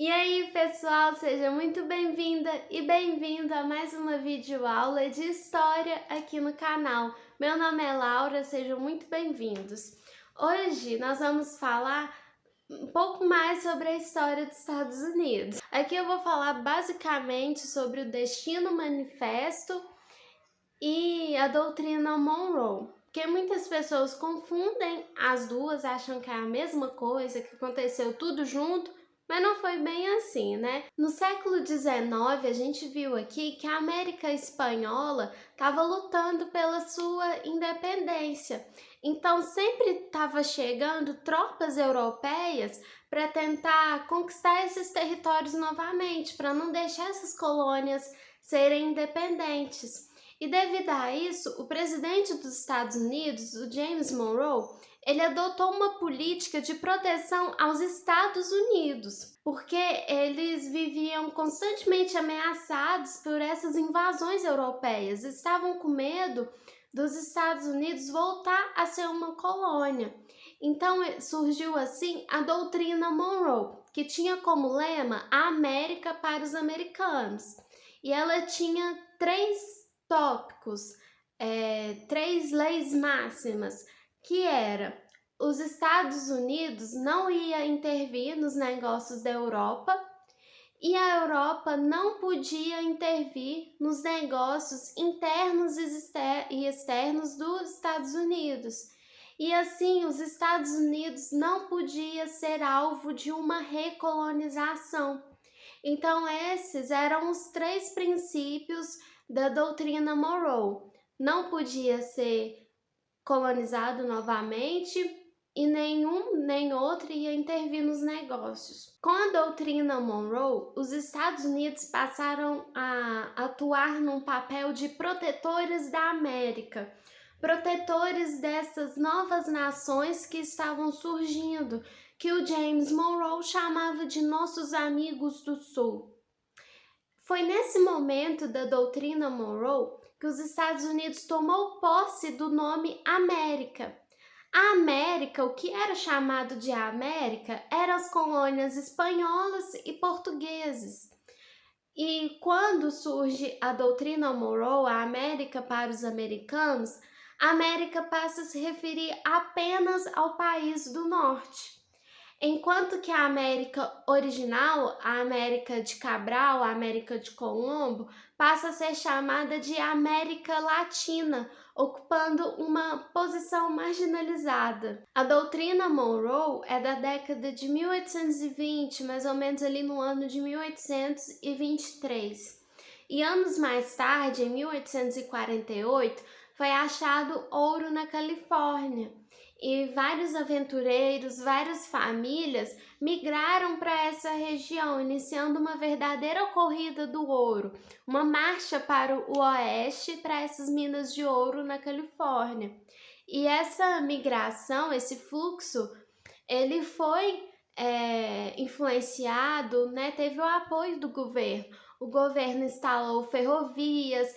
E aí, pessoal, seja muito bem-vinda e bem-vindo a mais uma videoaula de história aqui no canal. Meu nome é Laura, sejam muito bem-vindos. Hoje nós vamos falar um pouco mais sobre a história dos Estados Unidos. Aqui eu vou falar basicamente sobre o Destino Manifesto e a doutrina Monroe, porque muitas pessoas confundem as duas, acham que é a mesma coisa, que aconteceu tudo junto, mas não foi bem assim, né? No século XIX, a gente viu aqui que a América Espanhola estava lutando pela sua independência. Então, sempre estava chegando tropas europeias para tentar conquistar esses territórios novamente, para não deixar essas colônias serem independentes. E devido a isso, o presidente dos Estados Unidos, o James Monroe, ele adotou uma política de proteção aos Estados Unidos, porque eles viviam constantemente ameaçados por essas invasões europeias, estavam com medo dos Estados Unidos voltar a ser uma colônia. Então surgiu assim a doutrina Monroe, que tinha como lema a América para os americanos. E ela tinha três tópicos, três leis máximas, que era: os Estados Unidos não ia intervir nos negócios da Europa e a Europa não podia intervir nos negócios internos e externos dos Estados Unidos. E assim, os Estados Unidos não podia ser alvo de uma recolonização. Então, esses eram os três princípios da doutrina Monroe. Não podia ser colonizado novamente e nenhum nem outro ia intervir nos negócios. Com a doutrina Monroe, os Estados Unidos passaram a atuar num papel de protetores da América, protetores dessas novas nações que estavam surgindo, que o James Monroe chamava de nossos amigos do Sul. Foi nesse momento da doutrina Monroe que os Estados Unidos tomou posse do nome América. A América, o que era chamado de América, eram as colônias espanholas e portuguesas. E quando surge a doutrina Monroe, a América para os americanos, a América passa a se referir apenas ao país do norte. Enquanto que a América original, a América de Cabral, a América de Colombo, passa a ser chamada de América Latina, ocupando uma posição marginalizada. A doutrina Monroe é da década de 1820, mais ou menos ali no ano de 1823. E anos mais tarde, em 1848, foi achado ouro na Califórnia. E vários aventureiros, várias famílias migraram para essa região, iniciando uma verdadeira corrida do ouro, uma marcha para o oeste, para essas minas de ouro na Califórnia. E essa migração, esse fluxo, ele foi influenciado, né, teve o apoio do governo. O governo instalou ferrovias,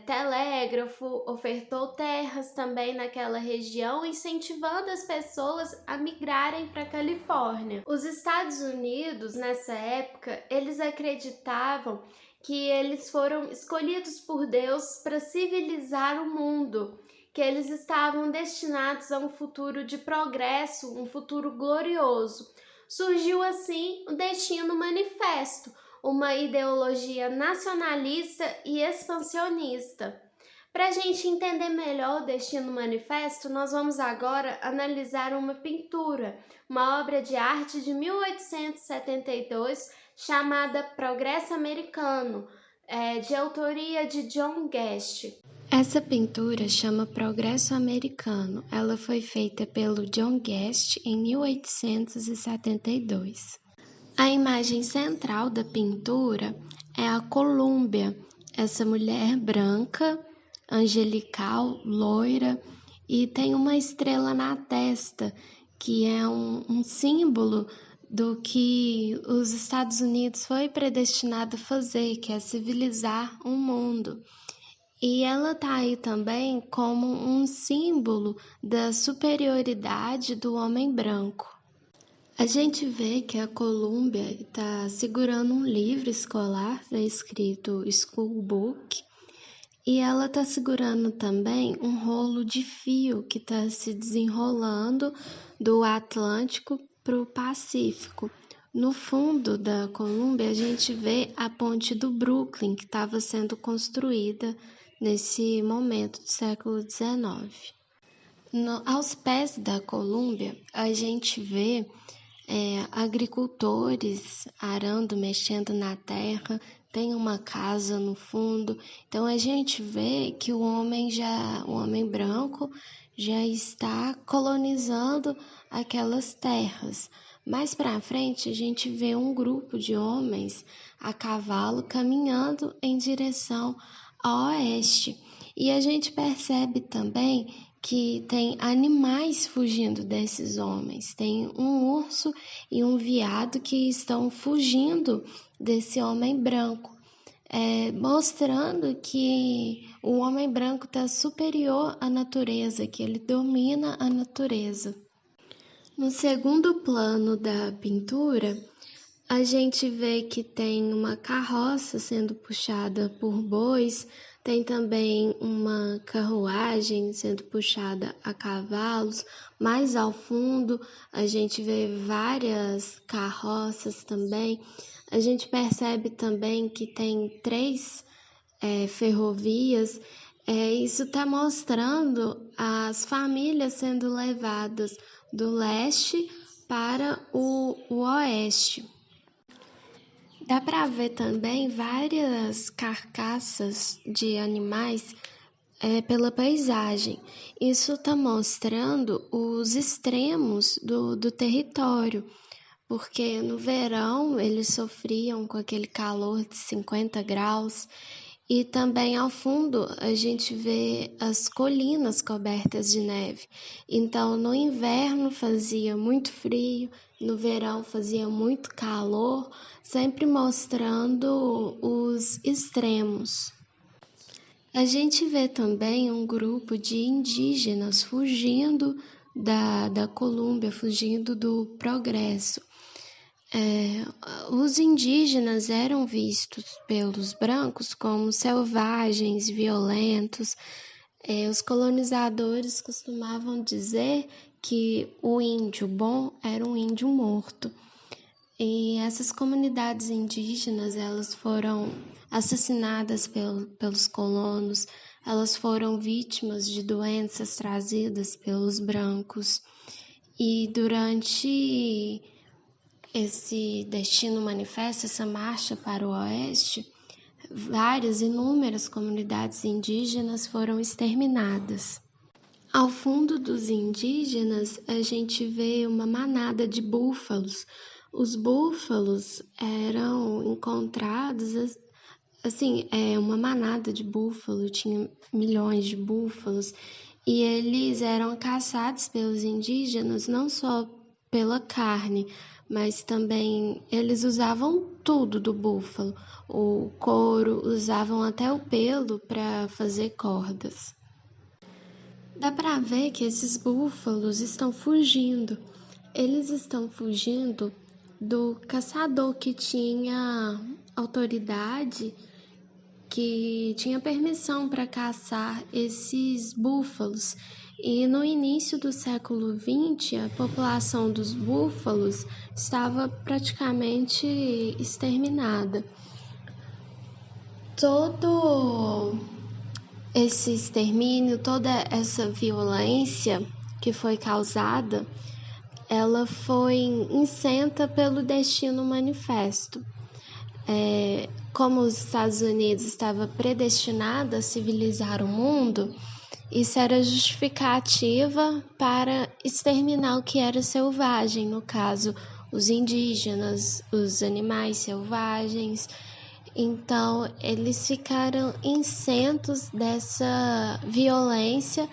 telégrafo, ofertou terras também naquela região, incentivando as pessoas a migrarem para a Califórnia. Os Estados Unidos, nessa época, eles acreditavam que eles foram escolhidos por Deus para civilizar o mundo, que eles estavam destinados a um futuro de progresso, um futuro glorioso. Surgiu assim o Destino Manifesto, uma ideologia nacionalista e expansionista. Para a gente entender melhor o Destino Manifesto, nós vamos agora analisar uma pintura, uma obra de arte de 1872 chamada Progresso Americano, de autoria de John Guest. Essa pintura chama Progresso Americano. Ela foi feita pelo John Guest em 1872. A imagem central da pintura é a Colúmbia, essa mulher branca, angelical, loira, e tem uma estrela na testa, que é um símbolo do que os Estados Unidos foi predestinado a fazer, que é civilizar o mundo. E ela está aí também como um símbolo da superioridade do homem branco. A gente vê que a Colúmbia está segurando um livro escolar, tá escrito School Book, e ela está segurando também um rolo de fio que está se desenrolando do Atlântico para o Pacífico. No fundo da Colômbia, a gente vê a ponte do Brooklyn, que estava sendo construída nesse momento do século XIX. Aos pés da Colômbia, a gente vê agricultores arando, mexendo na terra, tem uma casa no fundo. Então a gente vê que o homem branco já está colonizando aquelas terras. Mais para frente a gente vê um grupo de homens a cavalo caminhando em direção ao oeste. E a gente percebe também que tem animais fugindo desses homens. Tem um urso e um veado que estão fugindo desse homem branco, mostrando que o homem branco está superior à natureza, que ele domina a natureza. No segundo plano da pintura, a gente vê que tem uma carroça sendo puxada por bois, tem também uma carruagem sendo puxada a cavalos. Mais ao fundo, a gente vê várias carroças também. A gente percebe também que tem 3 ferrovias. Isso está mostrando as famílias sendo levadas do leste para o oeste. Dá para ver também várias carcaças de animais pela paisagem. Isso está mostrando os extremos do território, porque no verão eles sofriam com aquele calor de 50 graus. E também ao fundo a gente vê as colinas cobertas de neve. Então no inverno fazia muito frio, no verão fazia muito calor, sempre mostrando os extremos. A gente vê também um grupo de indígenas fugindo da Colômbia, fugindo do progresso. Os indígenas eram vistos pelos brancos como selvagens, violentos. Os colonizadores costumavam dizer que o índio bom era um índio morto. E essas comunidades indígenas, elas foram assassinadas pelos colonos, elas foram vítimas de doenças trazidas pelos brancos. E durante esse Destino Manifesto, essa marcha para o oeste, inúmeras comunidades indígenas foram exterminadas. Ao fundo dos indígenas, a gente vê uma manada de búfalos. Os búfalos eram encontrados, uma manada de búfalo, tinha milhões de búfalos, e eles eram caçados pelos indígenas não só pela carne, mas também eles usavam tudo do búfalo, o couro, usavam até o pelo para fazer cordas. Dá para ver que esses búfalos estão fugindo. Eles estão fugindo do caçador que tinha autoridade, que tinha permissão para caçar esses búfalos. E no início do século XX, a população dos búfalos estava praticamente exterminada. Todo esse extermínio, toda essa violência que foi causada, ela foi incenta pelo Destino Manifesto. Como os Estados Unidos estava predestinado a civilizar o mundo, isso era justificativa para exterminar o que era selvagem, no caso, os indígenas, os animais selvagens. Então, eles ficaram isentos dessa violência,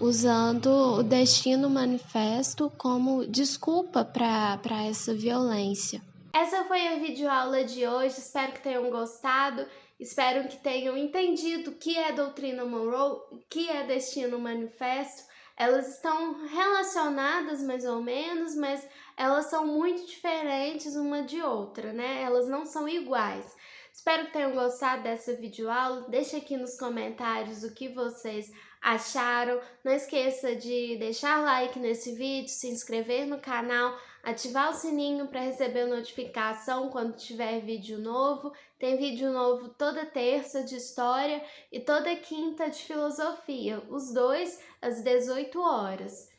usando o Destino Manifesto como desculpa para essa violência. Essa foi a videoaula de hoje, espero que tenham gostado, espero que tenham entendido o que é Doutrina Monroe, o que é Destino Manifesto. Elas estão relacionadas mais ou menos, mas elas são muito diferentes uma de outra, né? Elas não são iguais. Espero que tenham gostado dessa videoaula. Deixa aqui nos comentários o que vocês acharam. Não esqueça de deixar like nesse vídeo, se inscrever no canal, ativar o sininho para receber notificação quando tiver vídeo novo. Tem vídeo novo toda terça de história e toda quinta de filosofia, os dois às 18 horas.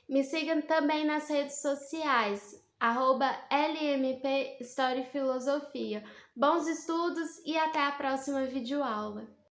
Me sigam também nas redes sociais, @LMP História e Filosofia. Bons estudos e até a próxima videoaula!